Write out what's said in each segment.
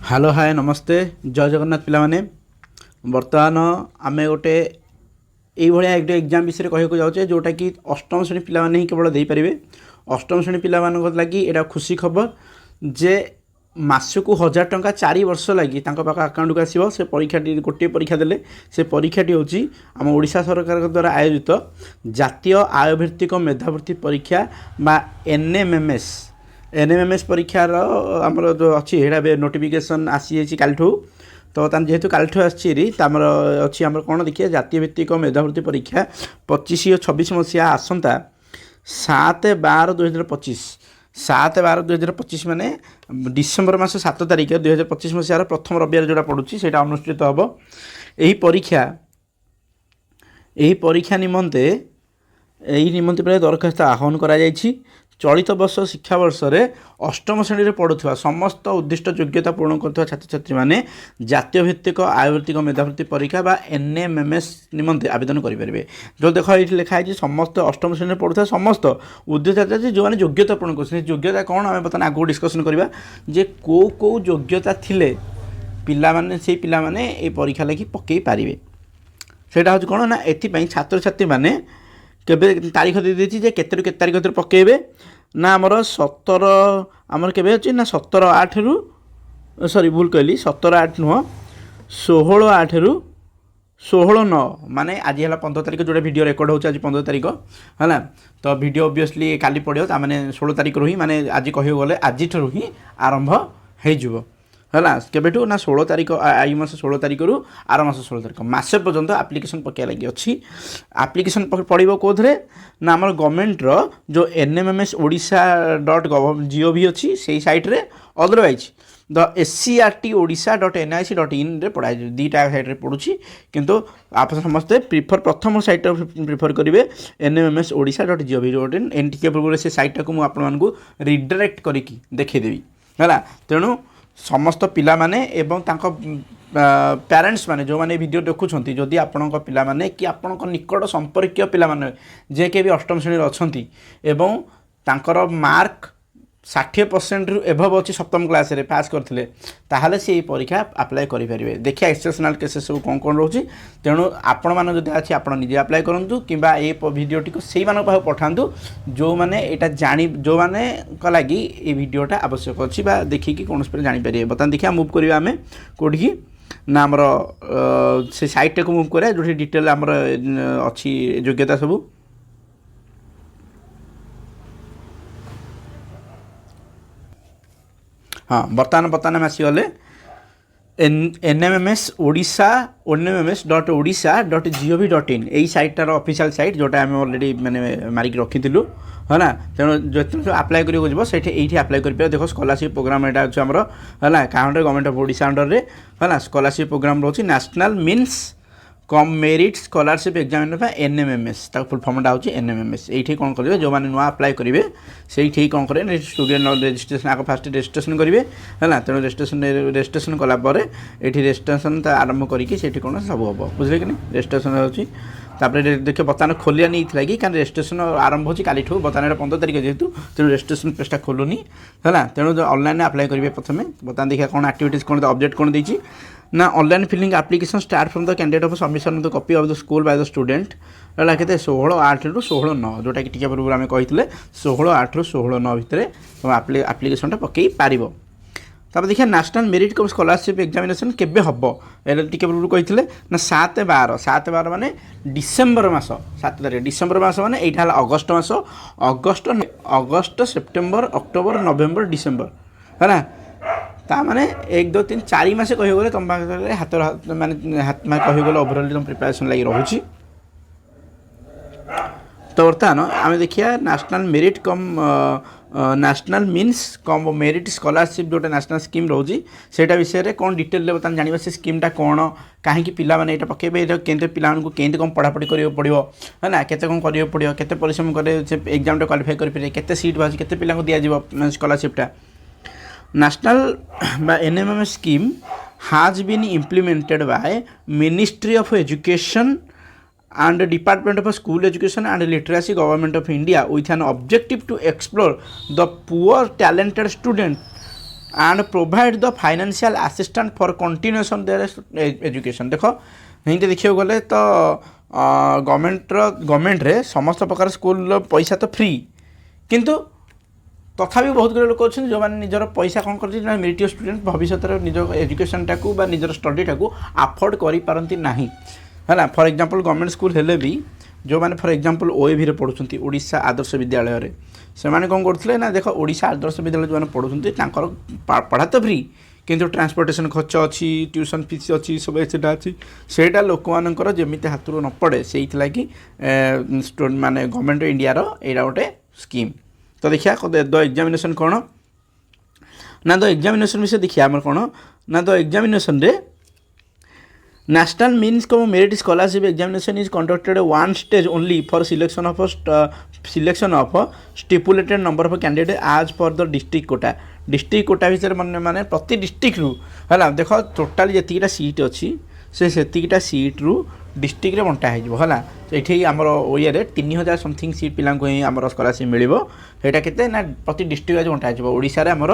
Hello hi नमस्ते जय जगन्नाथ पिलामाने बर्तमान आम गोटे ये एक एग्जाम विषय कहूँ जाऊे जोटा कि अष्टम श्रेणी पिलामाने ही केवल देपारे। अष्टम श्रेणी पिला लगी एटा खुशी खबर जे मासकू 1000 टंका 4 वर्ष लगी पाख आकाउंट को आसो। से परीक्षा गोटे परीक्षा देले से परीक्षाटी हूँ आम ओडिशा सरकार द्वारा आयोजित जातीय आय भित्तिक मेधावृत्ति परीक्षा बा एनएमएमएस परीक्षार आमर जो अच्छी है नोटिफिकेशन आसी कालठू तो जेहेतु कालठू आमर अच्छी आम कौन देखिए जातीय भित्तिक मेधावृत्ति परीक्षा 25 और 26 मसीहा आसंता 7/12/2025 7/12/2025 माने डिसेम्बर मास 7 तारिख 2025 मसीहार प्रथम रविवार जोड़ा पड़ुची से अनुष्ठित हम। यही परीक्षा निमंते प्राय दरखास्त आह्वान करा जायछि। चलित वर्ष शिक्षा वर्ष में अष्टम श्रेणी में पढ़ुवा समस्त उद्दिष्ट योग्यता पूर्ण कर छात्र छात्री मैंने जातीय भित्तिक आयभित्तिक मेधावृत्ति परीक्षा बा एनएमएमएस निमंते आवेदन करेंगे। जो देख ये लिखाई समस्त अष्टम श्रेणी में पढ़ुवा समस्त उद्दिष्ट छात्री जो मैंने योग्यता पूर्ण कर योग्यता कौन आम बर्तमान आगू डिस्कसन करवा जे कौ योग्यता थिले पिला माने से पिला माने ए परीक्षा लगी पकई पारे। सेटा हूँ कौन ना एथि छात्र छात्री मैंने केबे तारीख दे देछि जे केते केते तारीख भीतर पकेबे ना आमर 17 आमर केबे अछि ना 17/8 रु सॉरी भूल कहली 17/8 नुह 16/8 रु 16/9 माने आज है 15 तारीख जोड़ा वीडियो रेकर्ड होछि आज 15 तारीख है तो वीडियो ऑब्वियसली काली पड़ो ता माने 16 तारीख रु ही माने आज कहि गले आज ठरु ही आरंभ हे जुबो है केबेठू ना 16 तारीख आई मास 16 तारीख रु आर मास 16 तारीख मसे पर्यंत आप्लिकेसन पकड़ा लगी अच्छी। आप्लिकेसन पड़ो कौथे ना आम गवर्नमेंट जो एनएमएमएस ओडिशा .gov अच्छी से सैट्रे अदरवाइज द SCRT odisha.nic.in पढ़ा दीटा सैट्रे पड़ुची किंतु आप समस्ते प्रिफर प्रथम सैट प्रिफर करेंगे एनएमएमएस odisha.gov.in एन टी पूर्व से सैटा को मुझे रिडायरेक्ट करके देखीदेवी है। तेणु समस्त पिला माने एवं तांको पेरेंट्स माने जो माने वीडियो देखुछंती जदि आपणक पिला माने कि आपणक निकट संपर्कीय पिला माने जे के भी अष्टम श्रेणी अछंती एवं तांकर मार्क 60% रु एभव अच्छी सप्तम क्लास रे पास करथिले ताहले से परीक्षा अप्लाई करि परिबे। देखिए एक्सेप्शनल केसेस सब कौन कौन रोची तेणु आपण मान जदि अछि आपण निजे अप्लाई करंतु किबा ए वीडियोटी को सेही मान पाह पठांतु जो माने एटा जानि जो माने क लागि ए वीडियोटा आवश्यक अछि बा देखि कि कोनस पर जानि परिबे। बता देखिया मूव करिवा हमें कोठी ना हमर से साइट को मूव करे जो डिटेल हमर अछि योग्यता सब हाँ बर्तमान आम आसीगले एनएमएमएस odisha.gov.in यही सैटार ऑफिशियल सैट जोटा आम ऑलरेडी मैंने मारिक रखी है ना। तेणु जो आप्लाय कर ये आप्लाय कर देख स्कॉलरशिप प्रोग्राम यहाँ अच्छे आमर है क्या गवर्नमेंट ऑफ ओडिशा अंडर रे है स्कॉलरशिप प्रोग्राम रोचे national means cum merit scholarship examination NMMS full फॉर्मटा होची एनएमएमएस। ये कौन करेंगे जो मैंने नुआ अप्लाई करेंगे से कौन करेंगे स्टूडेंट रजिस्ट्रेशन आगे फास्ट रजिस्ट्रेशन करेंगे है तेणु रजिस्ट्रेशन कलापर ये रजिस्ट्रेशन आरंभ करके कौन सब हम बुझे कि नहीं रजिस्ट्रेशन होची देखिए बर्तमान खोलिया नहीं थी कि रजिस्ट्रेशन आरंभ होची काली बर्तमान 15 तारीख जेहेतु तेणु रजिस्ट्रेशन पेजटा खोलुनी है तेणु ऑनलाइन अप्लाई करेंगे प्रथम बर्तमान देखिए कौन एक्टिविटीज कौन ऑब्जेक्ट कौन देती ना online filling application start from the candidate of submission of the copy of the school by the student है के 16/8 रु 16/9 जोटा कि टिके पूर्व आम कही 16/8 रु 16/9 भितर तुम आप्लिकेशन पकई पार। तब देखिए नेशनल मेरिट कम स्कॉलरशिप एग्जामिनेशन केबे हम टे पूर्व कही ना 7/12 माने डिसेम्बर मास 7 तारीख डिसेम्बर मास माने यहाँ अगस्ट मास August September October November December है ना ता माने 1 2 3 4 मास कही गले तुम हाथ माने हाथ में कही गले ओवरऑल तुम प्रिपरेशन लगी रहुची। तो बर्तमान आम देखिए national merit cum national means cum merit scholarship जोटा नेशनल स्कीम रोची सेटा विषय कौन डिटेल बर्तमान जाना से स्कीमटा कौन कहीं पिला माने यहाँ पकेबे केंद्र पिला केंद्र कम पढ़ापढ़ी करियो पड़ियो है ना केते कौन करियो पड़ियो केते परिश्रम करे से एग्जाम क्वालिफाई करि केते सीट बाजी केते पिला को दिया जिवो स्कॉलरशिपटा। National NMMS scheme has been implemented by Ministry of Education and Department of School Education and Literacy Government of India with an objective to explore the poor talented student and provide the financial assistance for continuation their education। देख हिंदी देखिए गले तो government समस्त प्रकार school पैसा तो free किंतु तथापि बहुत गुड लोक अच्छे जो मैंने निजर पैसा कौन कर मेरिटियस स्टूडेंट भविष्य निज एजुकेशन टाकू निजर स्टडी टाकू अफोर्ड करपारती नहीं है। फॉर एग्जांपल गवर्नमेंट स्कूल हेले भी जो मैंने फॉर एग्जांपल ओएवी रे पढ़ुछंती ओडिशा आदर्श विद्यालय रे से माने कौन करथिले ना देख ओडिशा आदर्श विद्यालय जो मैंने पढ़ुछंती तांकर पढ़ा तो फ्री किंतु ट्रांसपोर्टेशन खर्च अच्छी ट्यूशन फीस अच्छी सब सेटा अच्छी सेटा लोक मानकर जमिते हाथ न पड़े से कि माने गवर्नमेंट इंडिया रो एटा गोटे स्कीम। तो देखिए द एग्जामिनेशन कौन ना द एग्जामिनेशन विषय देखिए आम कौन ना द एग्जामिनेशन रे नेशनल मीन्स को merit scholarship examination is conducted one stage only for selection of stipulated number of candidate आज पर द डिस्ट्रिक्ट कोटा विषय माने प्रति डिस्ट्रिक्ट रु है देख टोटाल जी सीट अच्छी से सीट रु डिस्ट्रिक्ट बंटा हो है ये आमर ओडिया 3000 समथिंग सीट पिला आमर स्कॉलरशिप मिलो यहाँ के प्रति डिस्ट्रिक्ट आज बंटा ओडिशा रे आमर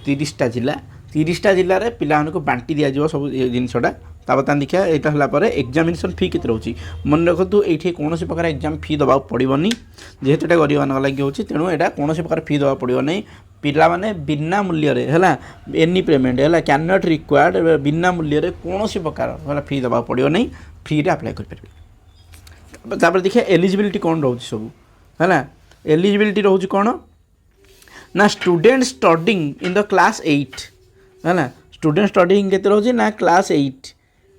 30टा जिला 30टा जिले में पिला बांटी दिज्व सब जिनसटा तापर देखिए यहाँ है एग्जामिनेशन फी केते रोचे मन रखु ये कौन प्रकार एग्जाम फी दबा पड़ोनी जेहेतु ये गरीब मान लगे हो तेणु यहाँ कौन प्रकार फी दबा पड़ो नहीं पिला माने बिना मूल्य रे है एनी पेमेंट है कैन नॉट रिक्वायर्ड बिना मूल्य रे कौन प्रकार है फी दबा पड़ो नहीं फ्री रे अप्लाई कर देखिए एलिजिबिलिटी कौन रोचे सब है एलिजिबिलिटी रोचे कौन ना student studying in the class 8 है स्टूडेंट स्टडिंग केते रोचे ना क्लास 8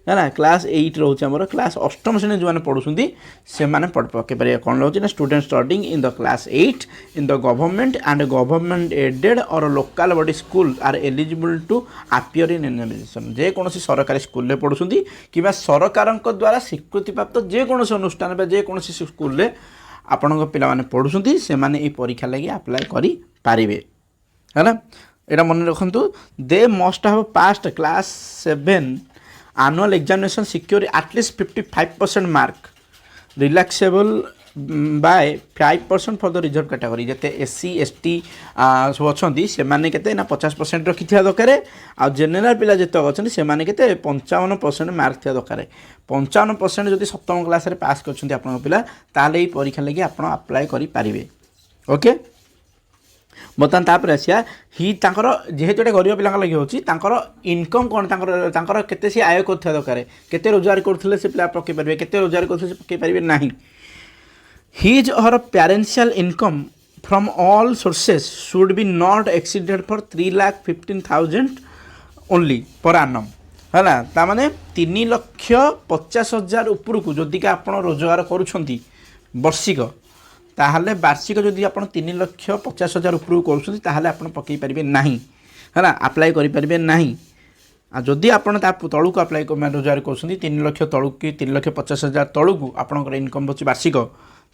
है क्लास 8 रोचे आमर क्लास अष्टम श्रेणी जो मैंने पढ़ुंट से पके पारे कौन रोचे ना student studying in the class 8 in the government and government aided और local body school are eligible to appear in examination जेकोसी सरकारी स्कूल में पढ़ुंट कि सरकार द्वारा स्वीकृति प्राप्त जेकोसी अनुष्ठान जेकोसी स्कूल में आपण पिला पढ़ुंट से परीक्षा लगी अप्लाई करें है ना। यहाँ मन रखु they must have passed class 7 annual examination secure at least 55% mark relaxable by 5% for the reserve category जते SC ST सब अच्छा से माने केते ना 50% रखी दरकार आ जनरल पिला जिते अच्छा से माने केते 55% मार्क थिया दरकार 55% जदि सप्तम क्लास रे पास करछन्ती आपन पिला ताले ई परीक्षा लगी आपन अप्लाई करि पारिबे। ओके बर्तमान तापर आसिया ही तांकर जेहेतु ये गरीब पिला लगे होची तांकर इनकम कौन तांकर केते से आय करथिया दरकार केते रोजगार करथिले से पिला पके पारिबे केते रोजगार करथिले से पके पारिबे नाही। हिज और parental income from all sources should be not exceeded for 3,15,000 only per annum है ना तामाने 3,50,000 उपरकू जदि का आपण रोजगार करूछंती वर्षिक ताहले वार्षिक जदि आप 3,50,000 उपरू कर पकई पारे ना है अप्लाई करें ना जदि आप तलू अप्लाई रोजगार कर 3,00,000 तलू कि 3,50,000 तलू को आपंकर इनकम अच्छी वार्षिक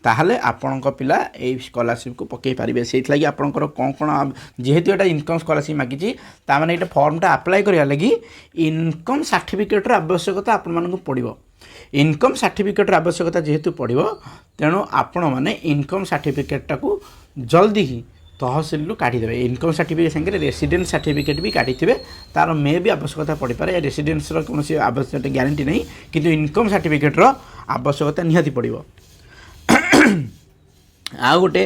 ताहले आपण पिला ये स्कॉलरशिप को पकई पारे से आपंकर कौन कौन जेहेतु यहाँ इनकम स्कॉलरशिप मागिची ताने ये फॉर्मटा अप्लाई करा लगी इनकम सर्टिफिकेटर आवश्यकता आपण पड़ो इनकम सर्टिफिकेटर आवश्यकता जेहेतु पड़ो तेणु आपण मैंने इनकम सर्टिफिकेटा को जल्दी ही तहसिल काढ़ीदे इनकम सर्टिफिकेट संगे रेसिडेंट सर्टिफिकेट भी काढ़ी तार मे भी आवश्यकता पड़ पाए रेसिडेंस कौन आवश्यकता ग्यारंटी नहीं किंतु इनकम सर्टिफिकेटर आवश्यकता निहाती पड़ो। आ गोटे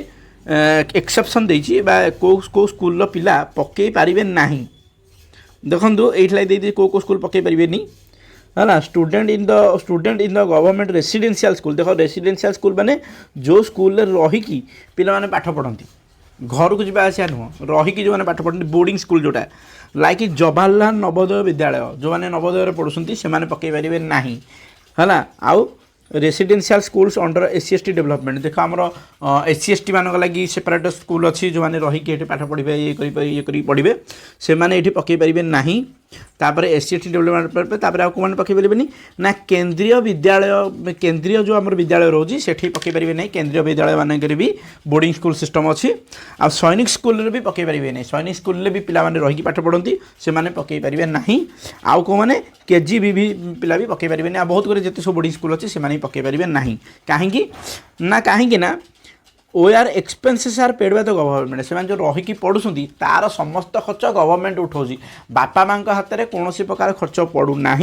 एक्सेप्शन देछि को स्कूल पिला पकई पारिबे नाही देखंतु एइठला दे को स्कूल पकई पारिबे नी है ना student in the government residential school देख रेसिडेंशियल स्कूल माने जो स्कूल रहीकि पिला माने पाठ पढ़ती घर को जावा आसा नुह रहीकि जो मैंने पाठ पढ़ती बोर्डिंग स्कूल जोटा लाइक जवाहरलाल नवोदय विद्यालय जो मैंने नवोदय पढ़ुंट से पकई पारे ना है ना आउ residential schools under SC/ST development देख आमर SC/ST मान लगी सेपरेट स्कूल अच्छी जो मैंने रहीकि पाठ पढ़े ये पढ़े से मैंने ये पकई पारे ना तापर SC/ST डेवलपमेंट तापर आउ कौन पकई पारे ना केंद्रीय विद्यालय केंद्रीय जो आम विद्यालय रोचे से पकई पारे ना केंद्रीय विद्यालय मानक भी बोर्डिंग स्कूल सिस्टम अच्छी आ सैनिक स्कूल भी पकई पारे ना सैनिक स्कूल भी पिला रहीकि पाठ पढ़ती से पकई पारे ना आउ कौ मैंने KGB भी पिला भी पकई पारे बहुत गुरे जिते सब बोर्डिंग स्कूल अच्छी से पकई पारे ना कहीं ना or expenses are paid by the government से जो रहीकि पढ़ुं तार समस्त खर्च गवर्नमेंट उठाऊँगी बापा माँ हाथ में कौन प्रकार खर्च पड़ूना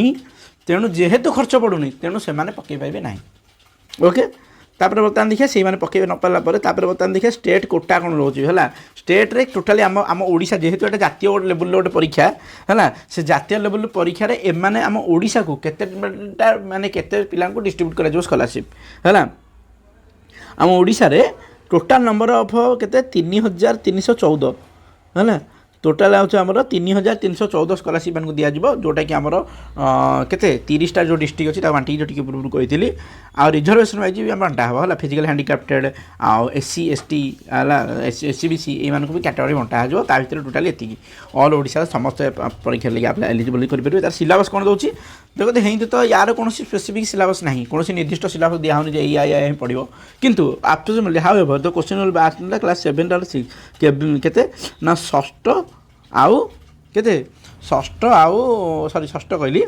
तेणु जेहेतु खर्च पड़ूनी तेणु से पकई पारे ना ओके तापर बर्तमान देखिए से पकड़े न पाला बर्तमान देखिए स्टेट कोटा कौन रोचे है स्टेट रे टोटाली आम ओडिशा जेहेतु एटा जातीय लेवल गोटे परीक्षा है से जातीय लेवल परीक्षा एमाने आम ओडिशा को केते माने केते पिला डिस्ट्रीब्यूट करा स्कॉलरशिप है आम ओडिशा रे टोटाल नंबर ऑफ केते 3314 है टोटाल आमर 3314 स्कॉलरशिप को दिया जोटा कि आमर केते 30टा जो डिस्ट्रिक्ट अच्छी बांटी जो टी पूर्व कही आ रिजर्वेशन वाइज भी बांटा है फिजिकल हैंडिक्राफ्टेड आउ SC ST SC BC ये भी कैटेगरी बंटा हो भर टोटाल ये ऑल ओडिशा समस्त परीक्षा लगे आप एलिजिबल करेंगे तार सिलेबस कौन दूसरी देखते हैं तो यार कौन स्पेसिफिक सिलेबस ना कौन निर्दिष्ट सिलेबस दिखाऊनी या पड़ो किंतु after how ever the question will be asked in the class 7 और 6 केते ना षष्ठ आउ केते षष्ठ आउ सॉरी षष्ठ कहली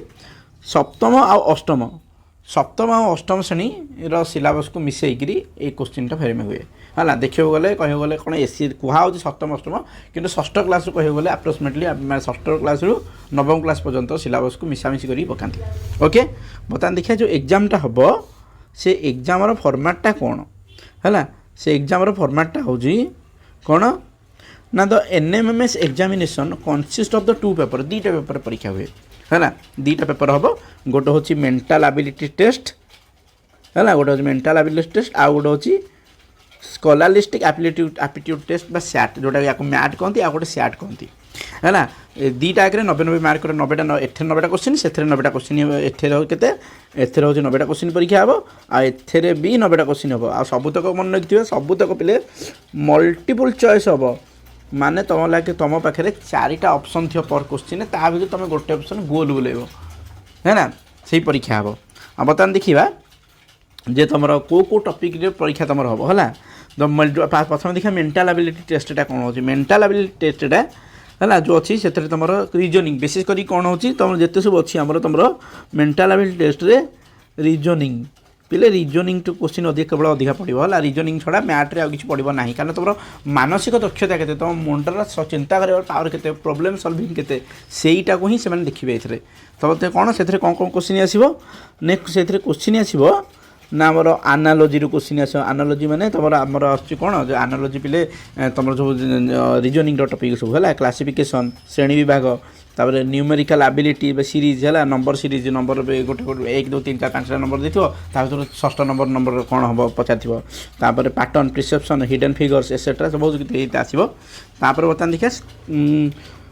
सप्तम आउ अष्टम सप्तम आउ अष्टम श्रेणी सिलेबस को मिसेकरी ये क्वेश्चनटा फेर में हुए है देखिए गले कह गले कौन एसी कहूँ सप्तम अष्टम कि षष्ठ क्लास कह गले आप्रोक्सीमेटली षष्ठ क्लास रु नवम क्लास पर्यंत सिलेबस को मिसामिशी कर पकाती ओके बर्तमान देखिए जो एग्जामटा हम से एग्जाम फॉर्मेटटा कौन है से एग्जाम फॉर्मेटटा हूँ कौन ना the NMMS examination consist of the 2 paper 2टा पेपर परीक्षा हुए है 2टा पेपर हम गोटे हूँ मेंटल एबिलिटी टेस्ट है गोटे हूँ मेंटल एबिलिटी टेस्ट आ गोटे हूँ स्कॉलरलिस्टिक एप्टीट्यूड टेस्ट सैट जोटा या मैट कहती आ गोटे सैट कहती है ना 2टा 90 मार्क 90टा एथे 90टा क्वेश्चन से 90टा क्वेश्चन एथे हूँ 90टा क्वेश्चन परीक्षा हम आथे भी 90टा क्वेश्चन हम आ सबुतक मन रखिए सबुतक पे मल्टीपल चॉइस हम माने तुम लगे तुम पाखे 4टा ऑप्शन थी पर क्वेश्चन ता भर तुम गोटे ऑप्शन गोल बुलेब है ना से परीक्षा हम आ बर्तमान देखा जे तुम को टॉपिक रे परीक्षा तुम हम है प्रथम देखा मेंटल एबिलिटी टेस्टा कौन हो मेंटल एबिलिटी टेस्टा है जो अच्छी से तुम रीजनिंग बेसिस करी कौन हो तुम जिते सब अच्छी तुम मेंटल एबिलिटी टेस्ट रे रीजनिंग पिले रीजनिंग टू क्वेश्चन अधिक केवल अधिक पड़ो है रीजनिंग छड़ा मैथ्रे आगे पड़ो ना कारण तुम मानसिक दक्षता के तुम मुंडर चिंता कर पावर के प्रोब्लेम सॉल्विंग के सेटा को ही से देखिए ये तो कौन से कौन कौन क्वेश्चन आसो नेक्स्ट से क्वेश्चन आसो ना आमर आनालोजी क्वेश्चन आस आनालोजी माने तुम आमर कौन जो आनालोजी पिले तुम जो रीजनिंग टॉपिक सब है क्लासिफिकेशन श्रेणी विभाग तापर न्यूमेरिकल एबिलिटी सीरीज है नंबर सीरीज नंबर गोटे गोटे 1 2 3 4 5टा नंबर देखो षष्ठ नंबर कौन हम पचार pattern perception hidden figures etcetera सब बहुत आसो बर्तमान देखिए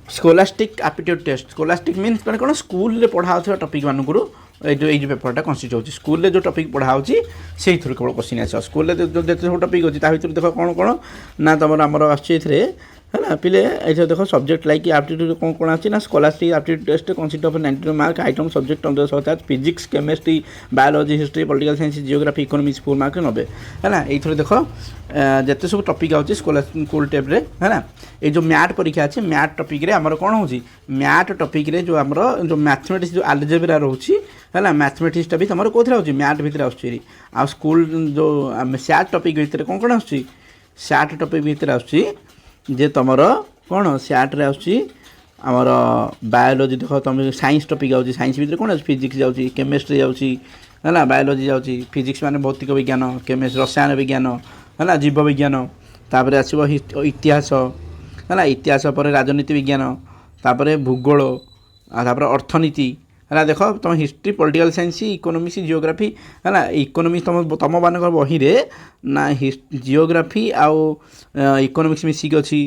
scholastic aptitude test scholastic means मैंने कौन स्कूल पढ़ा टॉपिक मानक ये पेपरटा कंसिस्ट होती स्कूल जो टॉपिक पढ़ा से केवल क्वेश्चन आस स्कूल जो सब टॉपिक अच्छी भर देख कौन कौन ना तुम आमर आए है ना पिले ये देखो सब्जेक्ट लाइक एप्टीट्यूड कौन कौन आसी ना scholarship aptitude test consist of 92 mark item subject अंदर physics chemistry biology history political science geography economics full mark 90 है ना ये देखो जिते सब टॉपिक आउची स्कूल टेप रे है ना ये जो मैथ परीक्षा अच्छे मैथ टॉपिक रे हमर कौन होची मैथ टॉपिक रे जो हमर जो मैथमेटिक्स जो अलजेब्रा रोची है ना मैथमेटिक्स भी तुम कौन होची मैथ भितर आसुची आ स्कूल जो सैट टॉपिक भितर कौन कौन आसुची सैट टॉपिक भितर आसुची जे तुम कौन सैट्रे आमर बायोलोजी देख तुम साइंस टॉपिक आउची साइंस भितर कौन फिजिक्स जाऊँगी केमिस्ट्री जाऊँगी है ना बायोलोजी जाऊँगी फिजिक्स माने भौतिक विज्ञान केमिस्ट्री रसायन विज्ञान है ना जीव विज्ञान तापर आसो इतिहास है ना इतिहास पर राजनीति विज्ञान तापर भूगोल तापर अर्थनीति है ना देख तुम history political science economics geography है ना इकोनॉमिक्स तुम मान बही रे ना जियोग्राफी आउ इकोनॉमिक्स मिसिक अच्छी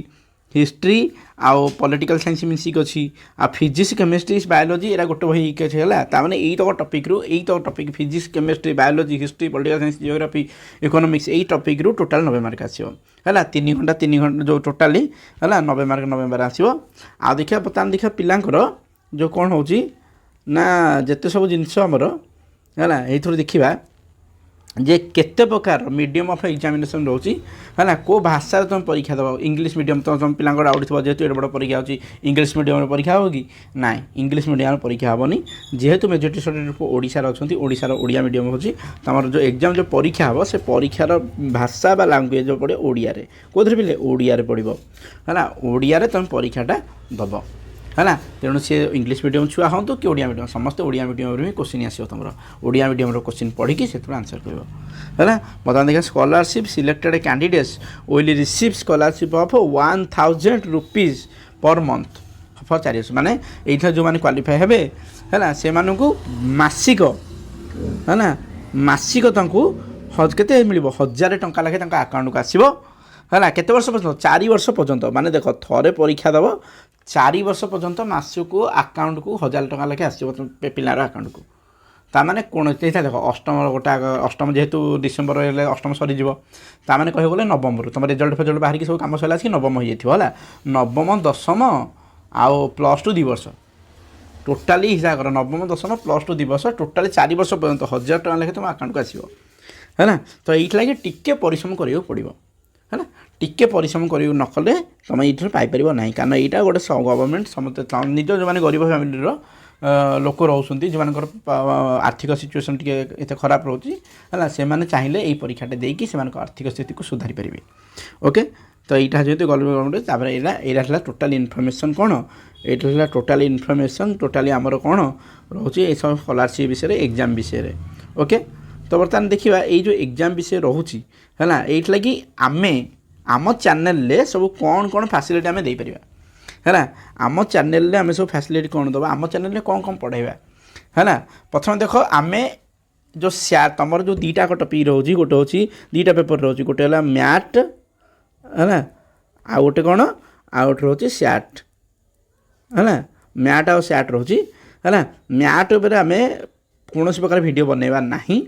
हिस्ट्री आउ पॉलिटिकल साइंस मिसिक अच्छी आ फिजिक्स केमिस्ट्री बायोलॉजी एरा गोटे बही है ताने यही तक टॉपिक रु यही तक topic physics chemistry biology history political science geography economics यही टॉपिक रु टोटाल 90 मार्क आसो है 3 घंटा जो टोटाली है 90 मार्क आसो आ देखिए बर्तमान देखिए पिलांकर जो कौन हो ना जिते सब जिनस आमर है ये देखा जे केते प्रकार मीडियम ऑफ एग्जामिनेशन रोची है ना को भाषा तुम परीक्षा दब इंग्लिश मीडियम तुम पिला डाउट थो जेहतु एड बड़ परीक्षा होची इंग्लिश मीडियम परीक्षा हो कि ना इंग्लिश मीडियम परीक्षा हेनी जेहेतु मेजोरिटी स्टूडेंट ओडिशार अच्छा ओडिशार ओडिया मीडियम होची तुम जो एग्जाम जो परीक्षा हम से परीक्षार भाषा बा लैंग्वेज जो पड़े ओडिया रे कोथरे पिले ओडिया रे पड़ो है ना ओडिया रे तुम परीक्षाटा दब है ना तेणु सी इंग्लिश मीडियम छुआ हूँ कि ओडिया मीडियम समस्ते ओडिया मीडियम ही क्वेश्चन आसो तुम ओडिया मीडियम क्वेश्चन पढ़ी से आंसर कर है ना बता देखा scholarship selected candidates will receive scholarship of 1000 rupees per month for 4 years माने एठा जो माने क्वालिफाई हेबे है ना से मानकु मासिक है ना मासिक तांकु केते मिलिबो 1000 टंका लाखे तांका अकाउंट को आसीबो है ना केते वर्ष पर्यंत 4 वर्ष पर्यंत माने देखो थरे परीक्षा दब 4 वर्ष पर्यंत मासक अकाउंट को 1000 टंका लाखे आसो पिलार अकाउंट को ताने कौन देख अष्टम गोटे अष्टम जेहेतु डिसेम्बर अष्टम सरीज ताने कह गले नवम तुम रिजल्ट फेजल्ट बाहर सब कम सरला कि नवम हो जाए नवम दशम आउ प्लस टू 2 वर्ष टोटाली हिसाब कर नवम दशम प्लस टू 2 वर्ष टोटाली 4 वर्ष पर्यंत 1000 टका लेखे तुम अकाउंट को आसो है ना तो ये लगे टिके परिश्रम करा पड़ो है ना टिके परिश्रम कर नकले तुम ये पाइपर ना कारण यहाँ गोटे गवर्नमेंट समस्त निज जो मैंने गरीब फैमिली लोक रोचे जो आर्थिक सिचुएसन टे खराब रोचे है से चाहिए यही परीक्षाटा देकी से आर्थिक स्थिति को सुधारी पारे ओके तो यहाँ जेहतु गवर्नमेंट यहाँ टोटाल इनफर्मेशन कौन ये टोटाल इनफर्मेशन टोटाली आमर कौन रोचे ये सब स्कॉलरशिप विषय एग्जाम विषय ओके तो बर्तमान देखा ये जो एग्जाम विषय रोचे है ना ये लगी आमे आम चैनल सब कौन कौन फैसिलिटी आम दे पारिबा है ना आम चैनल आम सब फैसिलिटी कौन दबा आम चैनल कौन कौन पढ़ाइबा है ना प्रथम देख आमे जो तुमर जो 2टा टॉपिक रोची गोटे हूँ 2टा पेपर रोची गोटे है मैथ है ना आ गोटे कौन आ गोटे रोची सैट है ना मैथ आ सैट रोची है ना मैथ उपर आम कौन प्रकार वीडियो बनैबा नहीं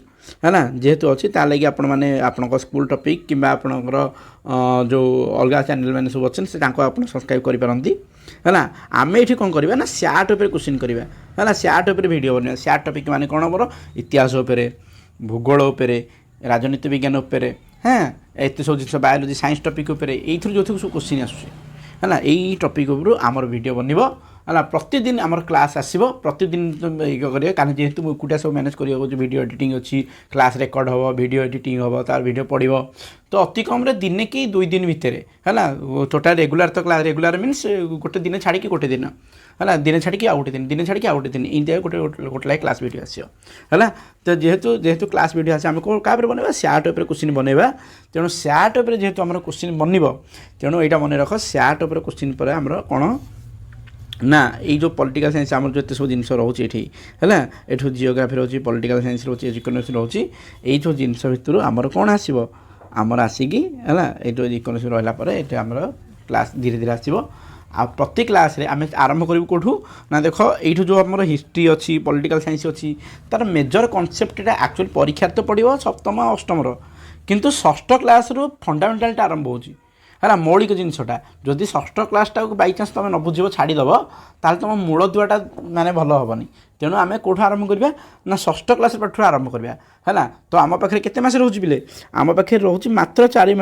है ना जेहेतु अच्छी ताकि आपण मैंने आपण स्कूल टॉपिक कि आपणकर जो अलग चैनल मैंने सब अच्छे से सब्सक्राइब करें है ना आम ये कौन करवा ना सैट उपर क्वेश्चन करवा है ना सैट उपर वीडियो बनवा सैट टॉपिक माने कौन मोर इतिहास उपर भूगोल उपर राजनीति विज्ञान उपर हाँ एत सब जिन बायोलोजी साइंस टॉपिक उपर ये जो सब क्वेश्चन आसूँ है ना यही टॉपिक उपर आमर वीडियो बनब है प्रतिदिन आमर क्लास आसो प्रतिदिन करेंगे कारण जेहेतु एकुटिया सब मैनेज कर वीडियो एडिटिंग अच्छी क्लास रेकर्ड हम वीडियो एडिटिंग हम तार वीडियो पढ़ो तो अति कम दिने कि 2 दिन भितर है ना टोटाल रेगुलर तो क्लास रेगुलर मीनस गोटे दिन छाड़ी गोटे दिन है ना दिन छाड़ी आउ गोटे दिन छाड़ी आउ गोटे दिन इनते गोटे लाइक क्लास वीडियो आसो है ना तो जेहेतु क्लास वीडियो आसे आम क्या बनवा सैट उपर क्वेश्चन बनवा तेणु सैट उपर जेहेतु आम क्वेश्चन बनब तेणु यहाँ मन रख सैट उपर क्वेश्चन पर आमर कौन ना ये जो पॉलिटिकल साइंस आम जो सब जिन रोचे है ना ये जियोग्राफी रोचे पॉलिटिकल साइंस रोचे इकोनॉमिक्स रोचे ये जो जिनस भितर आमर कौन आसो आमर आसिकी है ना ये इकोनॉमिक्स रहा ये आमर क्लास धीरे धीरे आसो आ प्रति क्लास रे आम आरंभ करूँ कौटू ना देख ये जो आम हिस्ट्री अच्छी पॉलिटिकल साइंस अच्छी तार मेजर कॉन्सेप्ट एक्चुअली परीक्षा तो पड़ो सप्तम अष्टम किंतु षष्ठ क्लास रु फंडामेंटाल आरंभ होची है ना मौलिक जिनसटा जदि षष्ठ क्लासटा बै चान्स तुम न बुझे छाड़ीदेव ताल तुम मूल दुआटा माने भल हेनी तेणु आम कौटू आरंभ करवा ना षष्ठ क्लास पाठ आरंभ करवा है ना तो आम पाखे केते मास रोचे पिले आम पाखे रोचे मात्र 4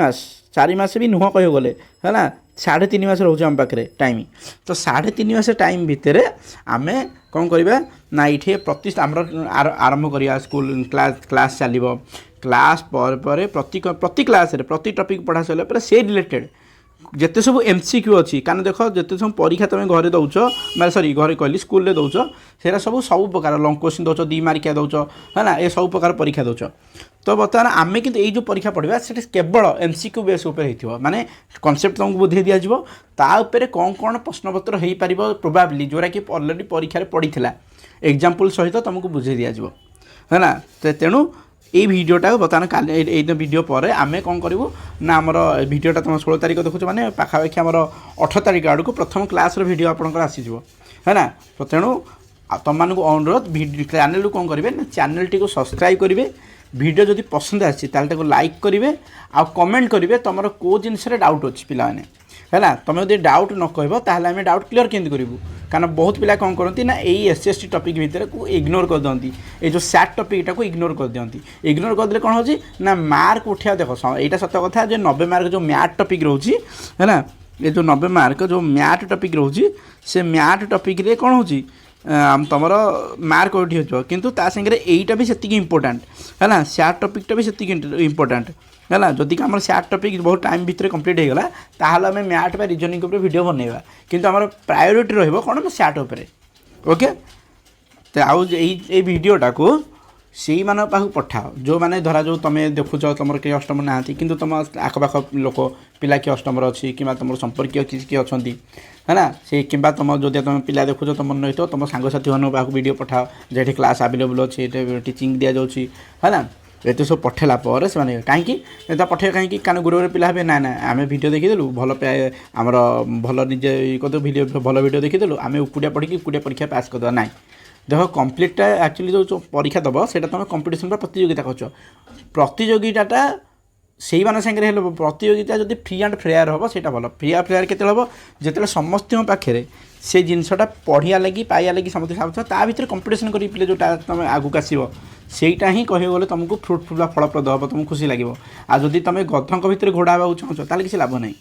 मास भी नुह कह गले है ना 3.5 मास रोचे आम पाखे टाइम तो 3.5 मास टाइम भितर आम कौन करवा ना ये प्रति आरंभ करवा स्कूल क्लास चलो क्लास पर प्रति क्लास रे प्रति टॉपिक पढ़ा सारा पर से रिलेटेड जिते सब MCQ अच्छी कारण देख जिते सब परीक्षा तुम घरे दौच मैं सॉरी घरे कहली स्कूल रे दौच से सब प्रकार लंग क्वेश्चन दौच 2 मार्किया दौच है ना ये सब प्रकार परीक्षा दौच तो बर्तमान आम कि ये जो परीक्षा पढ़ा से केवल MCQ बेस होता माने कॉन्सेप्ट तुमको बुझे दि जाव तापर कौन कौन प्रश्नपत्र हो पार प्रोबाब्ली जोरा कि ऑलरेडी परीक्षा पड़ी एग्जाम्पल सहित तुमको बुझे दि जाव है ना तेणु ये भिडटा बर्तमान काली भिड पर आम कौन करूँ ना आमर भिडटा तुम 16 तारीख देखुच मैंने पाखापाखि आमर 18 तारीख आड़ को प्रथम क्लास भिड आपंकर आसीज है ना तो तेणु तुम मानक अनुरोध चैनल कौन करेंगे ना चैनल टी सब्सक्राइब करेंगे भिडियो जदि पसंद आसी लाइक करेंगे आ कमेंट करेंगे तुम कौ जिनस डाउट अच्छी पिला है तुम जो डाउट न कह ताल आम डाउट क्लीयर केमती करूँ कारण बहुत पिला कौन करती ना यही SC/ST टॉपिक भितर को इग्नोर कर दिखती ये जो सैट टॉपिकटा को इग्नोर कर दिखती इग्नोर करदे कौन हो ना मार्क उठा देख यहाँ सत कथा जो 90 मार्क जो मैथ टॉपिक रोचे है ना ये जो 90 मार्क जो मैथ टॉपिक रोचे से मैथ टॉपिक रे कौन हो तुम मार्क उठी हो किंतु ता संगे यहीटा भी सेतिक इम्पोर्टाट है ना सैट टॉपिकटा भी सेतिक इम्पोर्टाट है ना जदि आम सैट टॉपिक बहुत टाइम भितर कंप्लीट हो गला ताहले आम मैथ बा रिजनिंग उपर वीडियो बनैबा किंतु आम प्रायोरिटी रहिबो कोन सैट उपर ओके तो आउ भिडियोटा को से मान पाख पठाओ जो मैंने धरा जो तुम देखुच तुम किए अष्टम ना कि तुम आखपाख लोक पिला किए अष्टम अच्छी कि तुम संपर्क किए अच्छा है ना से कि तुम जो तुम पिला देखुच तुम मन रही तुम सांगसाथी पाख वीडियो पठाओ जे क्लास आवेलेबल अच्छी टीचिंग दि जाऊँगी है ना ये सब पठेला पर से कहीं पठे कहीं कारण गुरुवर पिला हे ना ना आम भिडियो देखीदेलु भल आमर भल निजे कर भिडियो भल भिडियो देखीदेलु आम उकुटिया पढ़ी उकुटिया परीक्षा पास करदे ना देख कम्प्लीटा एक्चुअली जो परीक्षा दब से तुम कंपिटिशन प्रतियोगिता कर प्रतियोगिता से मान सागर प्रतियोगिता जब फ्री एंड फेयर हम से भल फ्री एंड फेयर के हम जिते समस्त पाखे से जिनसा पढ़िया लगी पाइया लगी समस्त ता भर कंपिटिशन कर पे जोटा तुम आगुक आसो सेटा ही कह गले तुमको फ्रुटफुल फलप्रद हम तुमको खुशी लगे आदि तुम गधक भितर घोड़ा हाँ चाहो ताल किसी लाभ नहीं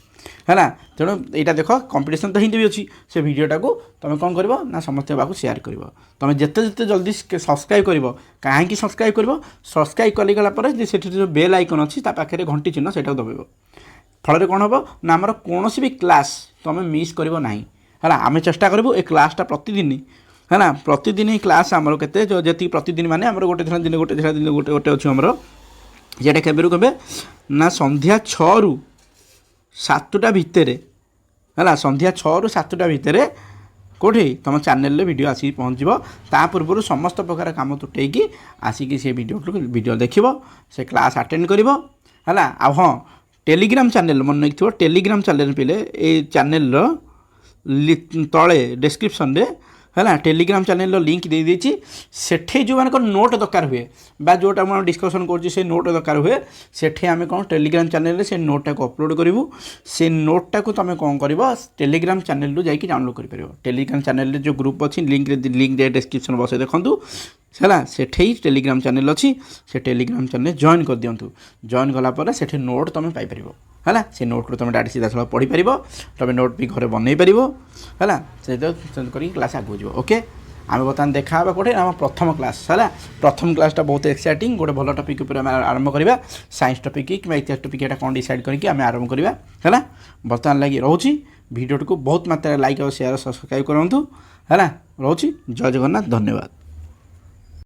है ना तेणु यहाँ देख कंपिटिशन तो हिंदी भी अच्छी से भिडियोटा को तुम कौन कर ना समस्त पाक सेयार कर तुम जिते जिते जल्दी सब्सक्राइब कर कहीं सब्सक्राइब कर सब्सक्राइब करीगला जो बेल आइकन अच्छी पाखे घंटी चिन्ह से दबाइब फल कौन हम ना आमर कौन भी क्लास तुम मिस कर ना है आम चेष्टा करूँ ए क्लासटा प्रतिदिन है ना प्रतिदिन ही क्लास आमर के जी प्रतिदिन माने आमर गोटे दिन गोटे दिन गोटे गोटे अच्छे आमर जेटा के ना संध्या 6 ରୁ 7ଟା भितर है ना संध्या 6 ରୁ 7ଟା भितर कौटी तुम चैनल वीडियो आसिक पहुँचो ता पूर्व समस्त प्रकार काम तुटेकी आसिक से वीडियो देख से क्लास अटेंड कर है ना आ हाँ टेलीग्राम चैनल मन रखिथो टेलीग्राम चैनल पे ये चैनल तले डिस्क्रिप्शन रे है ना टेलीग्राम चैनल लिंक दे देछि सेठे जो मानक नोट दरकार हुए बा जोटा मैं डिस्कसन कर नोट दरकार हुए सेठे आम कौन टेलीग्राम चैनल से नोटा को अपलोड करूँ से नोटा को तुम कौन कर टेलीग्राम चैनल रू जाकि डाउनलोड कर टेलीग्राम चैनल जो ग्रुप अच्छी लिंक डिस्क्रिप्शन बस देखूँ है ना सेठे ही टेलीग्राम चैनल अच्छी से टेलीग्राम चैनल जॉइन कर दिंतु जॉइन कलापर से नोट तुम पाइपर है ना से नोट को तुम डायरेक्ट सीधा साल पढ़ी पार तुम नोट भी घर बनई पार है ना से कर क्लास आगे जाओ ओके आम बर्तमान देखा कौटे आम प्रथम क्लास है प्रथम क्लासटा बहुत एक्साइटिंग गोटे भल टपिक आरंभ करवा साइंस टपिक कि इतिहास टपिक यहाँ कौन डिसाइड करके आम आरंभ करवा है ना बर्तमान लगी रोचे भिडियो को बहुत मात्रा लाइक और शेयर सब्सक्राइब करूँ है ना रोचे जय जगन्नाथ धन्यवाद।